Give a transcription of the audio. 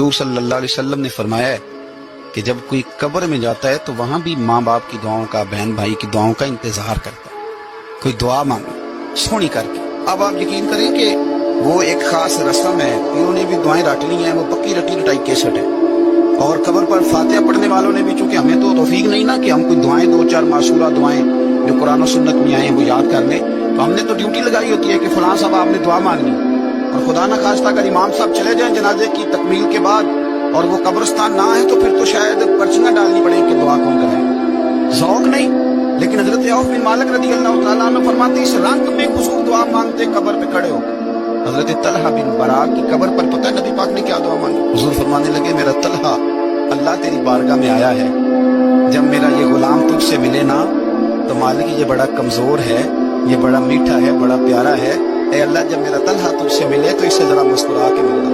حضور صلی اللہ علیہ وسلم نے فرمایا ہے کہ جب کوئی قبر میں جاتا ہے تو وہاں بھی ماں باپ کی دعاؤں کا، بہن بھائی کی دعاؤں کا انتظار کرتا ہے، کوئی دعا مانگے سونی کر کے۔ اب آپ یقین کریں کہ وہ ایک خاص رسم ہے، انہوں نے بھی دعائیں رٹ لی ہیں، وہ پکی رٹی رٹائی کیسٹ ہے، اور قبر پر فاتحہ پڑھنے والوں نے بھی، چونکہ ہمیں تو توفیق نہیں نا کہ ہم کوئی دعائیں دو چار معصورہ دعائیں جو قرآن و سنت میں آئے ہیں وہ یاد کر لیں، تو ہم نے تو ڈیوٹی لگائی ہوتی ہے کہ فلاں صاحب آپ نے دعا مانگنی، اور خدا نہ خواستہ اگر امام صاحب چلے جائیں جنازے کی تکمیل کے بعد اور وہ قبرستان نہ ہے تو پھر تو شاید پرچیاں ڈالنی پڑیں کہ دعا کون کرے، ذوق نہیں۔ لیکن حضرت عوف بن مالک رضی اللہ تعالیٰ عنہ فرماتے اس رنگ میں حضور دعا مانگتے قبر پہ کھڑے ہو۔ حضرت طلحہ بن برا کی قبر پر پتہ ہے نبی پاک نے کیا دعا مانگی؟ حضور فرمانے لگے میرا طلحہ، اللہ تیری بارگاہ میں آیا ہے، جب میرا یہ غلام تجھ سے ملے نا تو مالک یہ بڑا کمزور ہے، یہ بڑا میٹھا ہے، بڑا پیارا ہے، اے اللہ جب میرا طلحہ تجھ سے ملے تو اس سے ذرا مسکرا کے ملنا۔